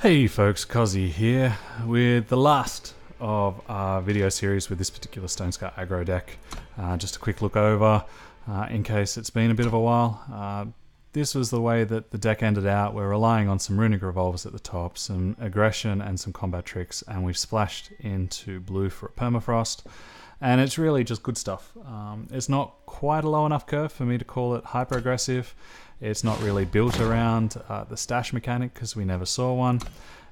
Hey folks, Kozzi here with the last of our video series with this particular Stonescar Aggro deck. Just a quick look over in case it's been a bit of a while. This was the way that the deck ended out. We're relying on some runic revolvers at the top, some aggression and some combat tricks, and we've splashed into blue for a permafrost. And it's really just good stuff. It's not quite a low enough curve for me to call it hyper-aggressive. It's not really built around the stash mechanic because we never saw one.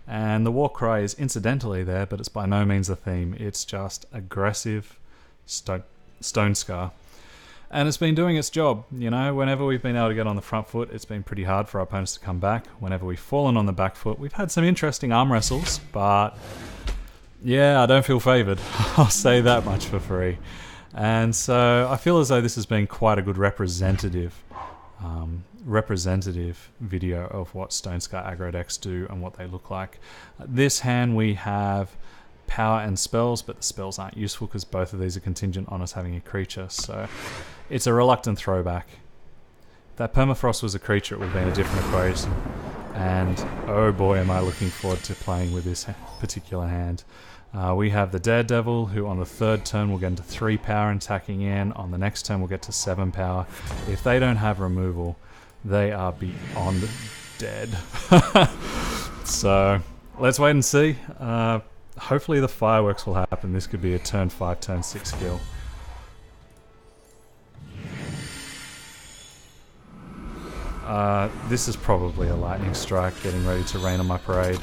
And the war cry is incidentally there, but it's by no means a theme. It's just aggressive Stonescar. And it's been doing its job. You know, whenever we've been able to get on the front foot, it's been pretty hard for our opponents to come back. Whenever we've fallen on the back foot, we've had some interesting arm wrestles, but yeah, I don't feel favoured. I'll say that much for free. And so I feel as though this has been quite a good representative video of what Stonescar Aggro decks do and what they look like. This hand we have power and spells, but the spells aren't useful because both of these are contingent on us having a creature, so it's a reluctant throwback. If that permafrost was a creature, it would have been a different equation. And oh boy, am I looking forward to playing with this particular hand. We have the Daredevil, who on the third turn will get into 3 power and attacking in. On the next turn will get to 7 power. If they don't have removal, they are beyond dead. So let's wait and see. Hopefully the fireworks will happen. This could be a turn 5, turn 6 kill. This is probably a lightning strike getting ready to rain on my parade.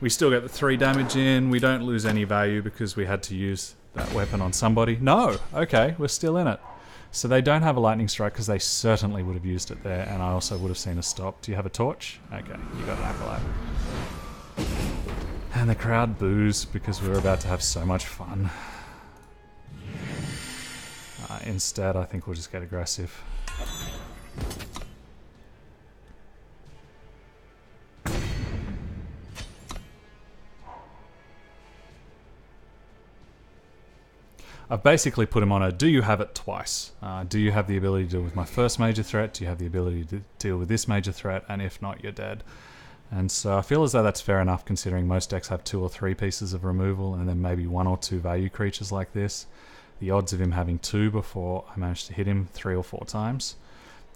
We still get the 3 damage in. We don't lose any value because we had to use that weapon on somebody. No! Okay, we're still in it. So they don't have a lightning strike because they certainly would have used it there, and I also would have seen a stop. Do you have a torch? Okay, you got an acolyte. And the crowd boos because we were about to have so much fun. Instead, I think we'll just get aggressive. I've basically put him on a do you have it twice. Do you have the ability to deal with my first major threat? Do you have the ability to deal with this major threat? And if not, you're dead. And so I feel as though that's fair enough considering most decks have 2 or 3 pieces of removal and then maybe 1 or 2 value creatures like this. The odds of him having 2 before I manage to hit him 3 or 4 times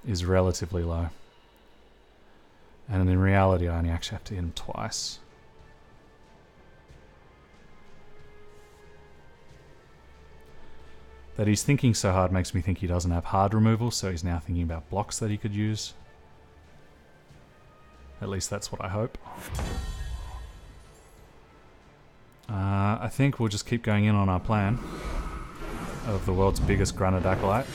is relatively low. And in reality, I only actually have to hit him twice. That he's thinking so hard makes me think he doesn't have hard removal, so he's now thinking about blocks that he could use. At least that's what I hope. I think we'll just keep going in on our plan of the world's biggest grunted acolyte.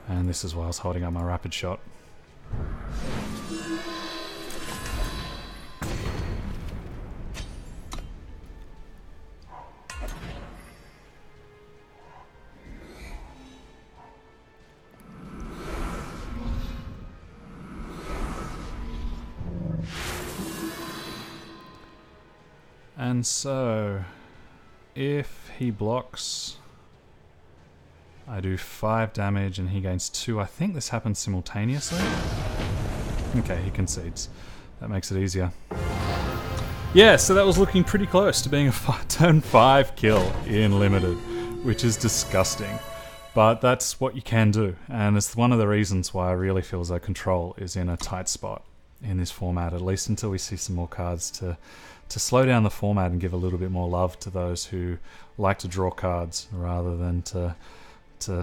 And this is why I was holding up my rapid shot. And so, if he blocks, I do 5 damage and he gains 2. I think this happens simultaneously. Okay, he concedes. That makes it easier. Yeah, so that was looking pretty close to being a turn 5 kill in Limited, which is disgusting. But that's what you can do, and it's one of the reasons why I really feel as though Control is in a tight spot in this format, at least until we see some more cards to slow down the format and give a little bit more love to those who like to draw cards rather than to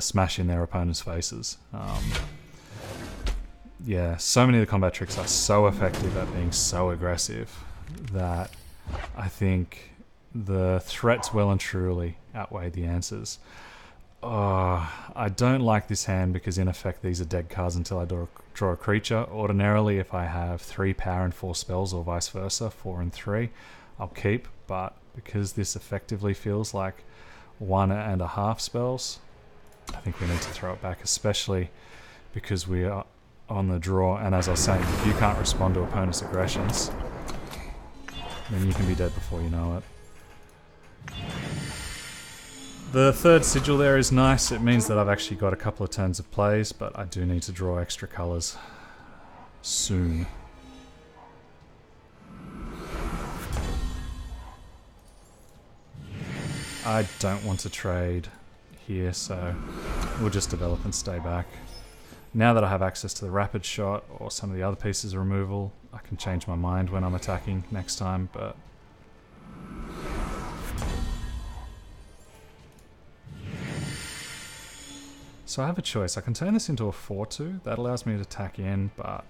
smash in their opponent's faces. Yeah, so many of the combat tricks are so effective at being so aggressive that I think the threats well and truly outweigh the answers. I don't like this hand because in effect these are dead cards until I draw a creature. Ordinarily if I have 3 power and 4 spells or vice versa, 4 and 3, I'll keep, but because this effectively feels like 1.5 spells, I think we need to throw it back, especially because we are on the draw, and as I was saying, if you can't respond to opponents' aggressions, then you can be dead before you know it. The third sigil there is nice. It means that I've actually got a couple of turns of plays, but I do need to draw extra colours soon. I don't want to trade here, so we'll just develop and stay back. Now that I have access to the rapid shot or some of the other pieces of removal, I can change my mind when I'm attacking next time, but... So I have a choice. I can turn this into a 4-2. That allows me to attack in, but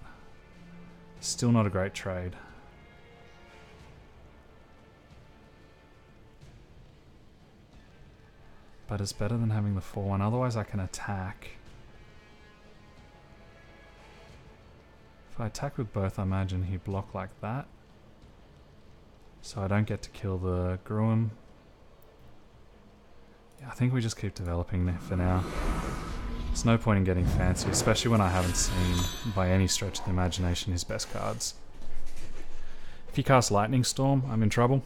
still not a great trade. But it's better than having the 4-1. Otherwise I can attack. If I attack with both, I imagine he block like that. So I don't get to kill the Gruum. Yeah, I think we just keep developing for now. There's no point in getting fancy, especially when I haven't seen, by any stretch of the imagination, his best cards. If he casts Lightning Storm, I'm in trouble.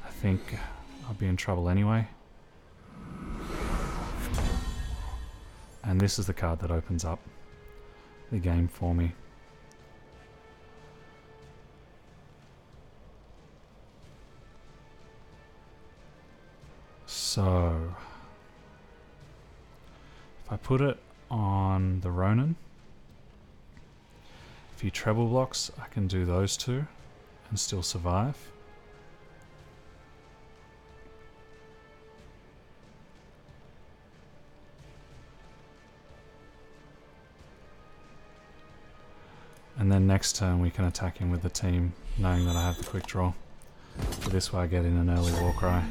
I think I'll be in trouble anyway. And this is the card that opens up the game for me. So, if I put it on the Ronin, if he treble blocks, I can do those two and still survive. And then next turn we can attack him with the team, knowing that I have the quick draw. So this way I get in an early Warcry.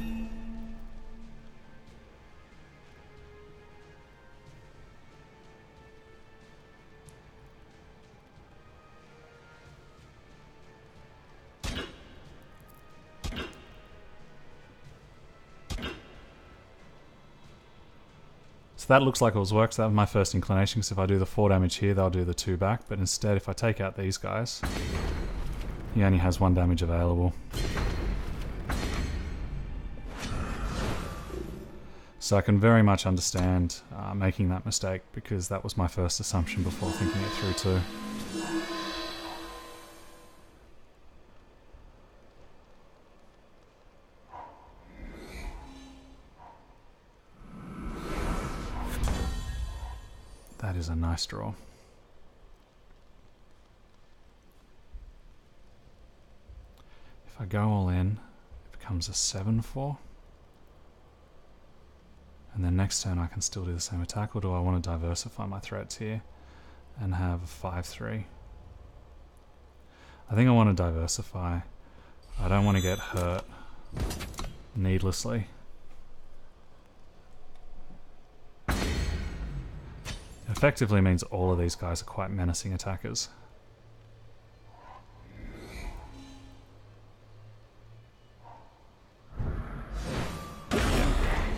So that looks like it was worked. That was my first inclination, because if I do the 4 damage here, they'll do the 2 back. But instead, if I take out these guys, he only has 1 damage available. So I can very much understand making that mistake, because that was my first assumption before thinking it through too. That is a nice draw. If I go all in, it becomes a 7-4. And then next turn I can still do the same attack, or do I want to diversify my threats here and have a 5-3? I think I want to diversify. I don't want to get hurt needlessly. Effectively means all of these guys are quite menacing attackers.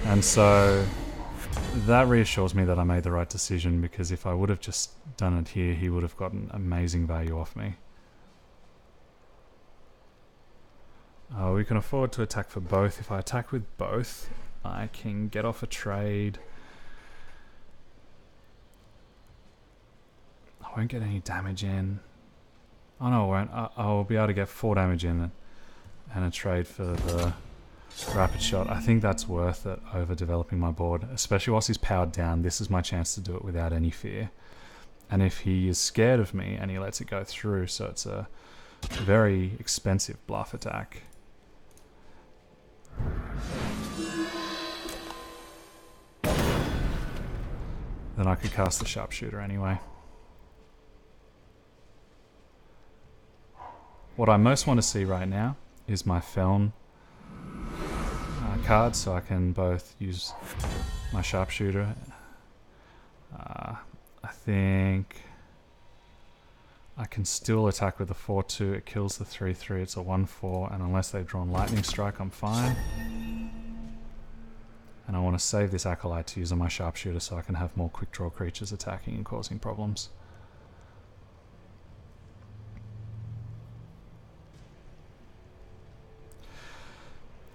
And so that reassures me that I made the right decision, because if I would have just done it here, he would have gotten amazing value off me. We can afford to attack for both. If I attack with both, I can get off a trade. I won't get any damage in. Oh no, I won't. I'll be able to get 4 damage in and a trade for the rapid shot. I think that's worth it over developing my board, especially whilst he's powered down. This is my chance to do it without any fear. And if he is scared of me and he lets it go through, so it's a very expensive bluff attack. Then I could cast the sharpshooter anyway. What I most want to see right now is my Feln card, so I can both use my sharpshooter. I think I can still attack with the 4-2. It kills the 3-3. It's a 1-4, and unless they've drawn Lightning Strike, I'm fine. And I want to save this Acolyte to use on my sharpshooter so I can have more quick draw creatures attacking and causing problems.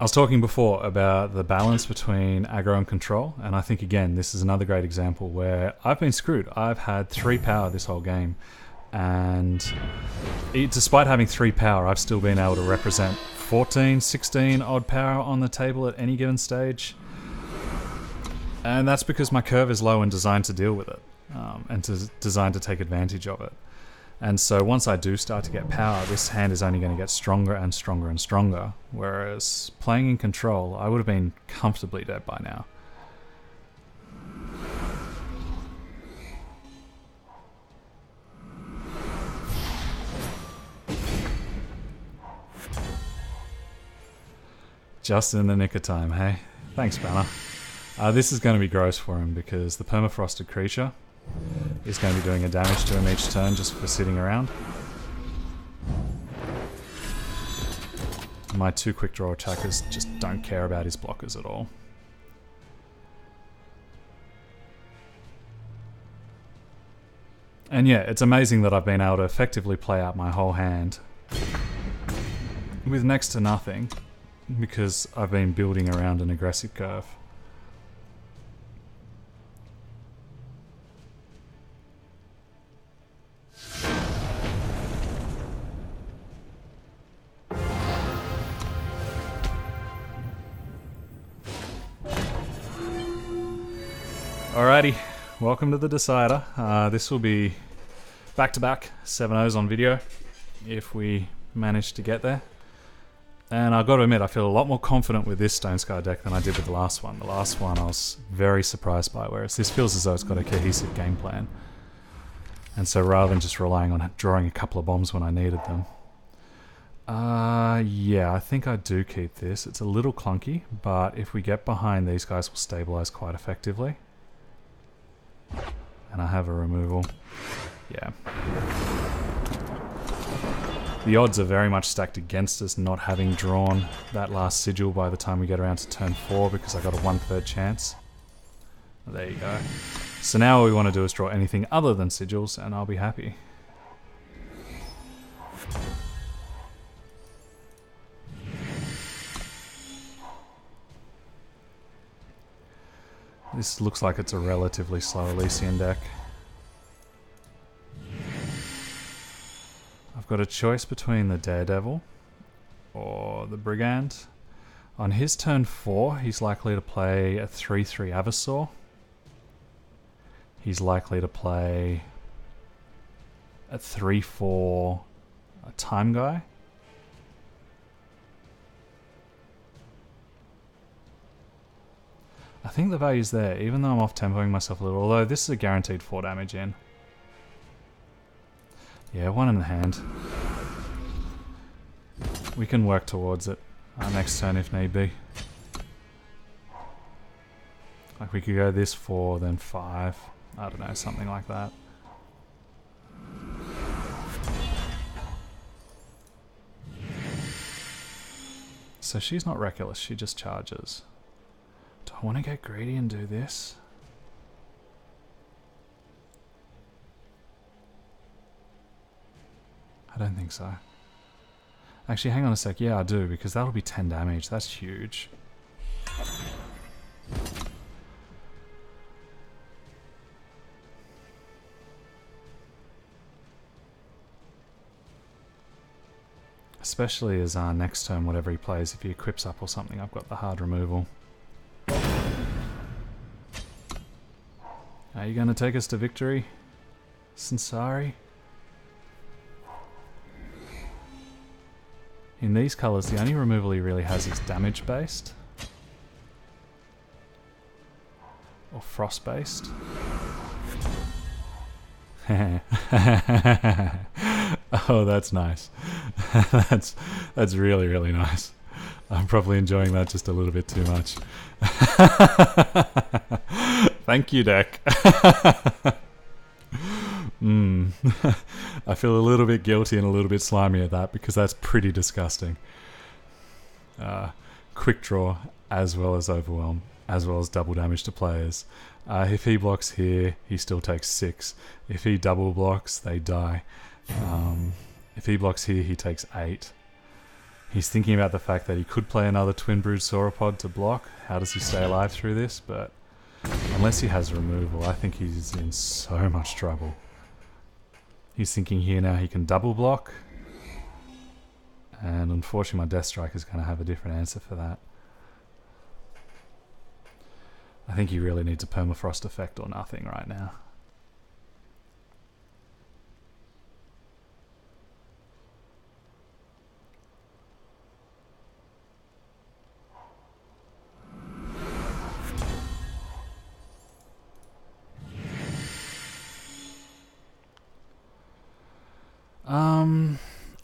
I was talking before about the balance between aggro and control, and I think again this is another great example where I've been screwed. I've had 3 power this whole game, and despite having 3 power, I've still been able to represent 14, 16 odd power on the table at any given stage. And that's because my curve is low and designed to deal with it, and designed to take advantage of it. And so once I do start to get power, this hand is only going to get stronger and stronger and stronger. Whereas playing in control, I would have been comfortably dead by now. Just in the nick of time, hey? Thanks, Banner. This is going to be gross for him because the permafrosted creature is going to be doing a damage to him each turn just for sitting around. My 2 quick draw attackers just don't care about his blockers at all. And yeah, it's amazing that I've been able to effectively play out my whole hand with next to nothing because I've been building around an aggressive curve. Alrighty, welcome to the decider. This will be back-to-back 7-0s on video if we manage to get there. And I've got to admit, I feel a lot more confident with this Stonescar deck than I did with the last one. The last one I was very surprised by, whereas this feels as though it's got a cohesive game plan. And so rather than just relying on drawing a couple of bombs when I needed them. Yeah, I think I do keep this. It's a little clunky, but if we get behind, these guys will stabilize quite effectively. And I have a removal. Yeah. The odds are very much stacked against us not having drawn that last sigil by the time we get around to turn 4 because I got a 1/3 chance. There you go. So now all we want to do is draw anything other than sigils and I'll be happy. This looks like it's a relatively slow Elysian deck. I've got a choice between the Daredevil or the Brigand. On his turn 4, he's likely to play a 3/3 Avasor. He's likely to play a 3/4 Time Guy. I think the value's there, even though I'm off-tempoing myself a little, although this is a guaranteed 4 damage in. Yeah, 1 in the hand. We can work towards it next turn if need be. Like we could go this 4, then 5. I don't know, something like that. So she's not reckless, she just charges. Do I want to get greedy and do this? I don't think so. Actually, hang on a sec. Yeah, I do, because that'll be 10 damage. That's huge. Especially as next turn, whatever he plays, if he equips up or something, I've got the hard removal. Are you going to take us to victory, Sansari? In these colours, the only removal he really has is damage-based. Or frost-based. Oh, that's nice. That's really, really nice. I'm probably enjoying that just a little bit too much. Thank you, deck. I feel a little bit guilty and a little bit slimy at that because that's pretty disgusting. Quick draw as well as overwhelm, as well as double damage to players. If he blocks here, he still takes 6. If he double blocks, they die. If he blocks here, he takes 8. He's thinking about the fact that he could play another Twin Brood Sauropod to block. How does he stay alive through this? But unless he has removal, I think he's in so much trouble. He's thinking here now he can double block. And unfortunately my Death Strike is going to have a different answer for that. I think he really needs a Permafrost effect or nothing right now.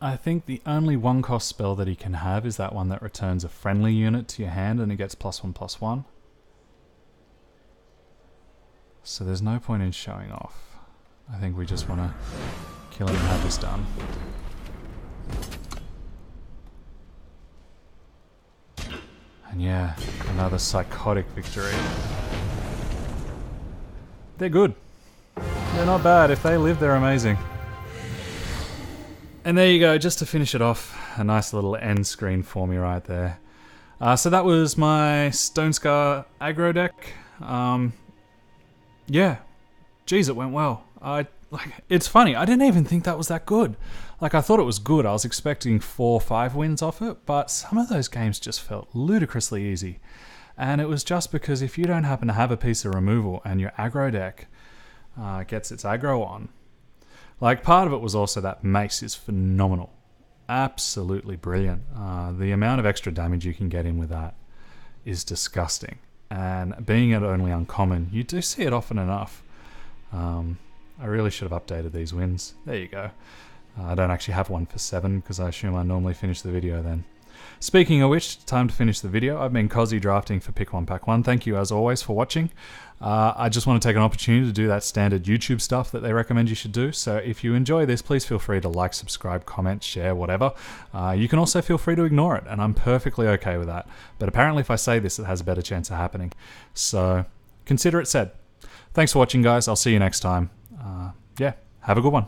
I think the only one-cost spell that he can have is that one that returns a friendly unit to your hand and it gets +1/+1. So there's no point in showing off. I think we just want to kill him and have this done. And yeah, another psychotic victory. They're good. They're not bad. If they live, they're amazing. And there you go, just to finish it off, a nice little end screen for me right there. So that was my Stonescar Aggro deck. Yeah, geez, it went well. It's funny, I didn't even think that was that good. Like, I thought it was good. I was expecting 4 or 5 wins off it, but some of those games just felt ludicrously easy. And it was just because if you don't happen to have a piece of removal and your aggro deck gets its aggro on, like, part of it was also that Mace is phenomenal. Absolutely brilliant. The amount of extra damage you can get in with that is disgusting. And being it only uncommon, you do see it often enough. I really should have updated these wins. There you go. I don't actually have one for 7 because I assume I normally finish the video then. Speaking of which, time to finish the video. I've been Kozzi drafting for Pick 1 Pack 1. Thank you as always for watching. I just want to take an opportunity to do that standard YouTube stuff that they recommend you should do. So if you enjoy this, please feel free to like, subscribe, comment, share, whatever. You can also feel free to ignore it, and I'm perfectly okay with that. But apparently if I say this, it has a better chance of happening. So consider it said. Thanks for watching, guys. I'll see you next time. Yeah, have a good one.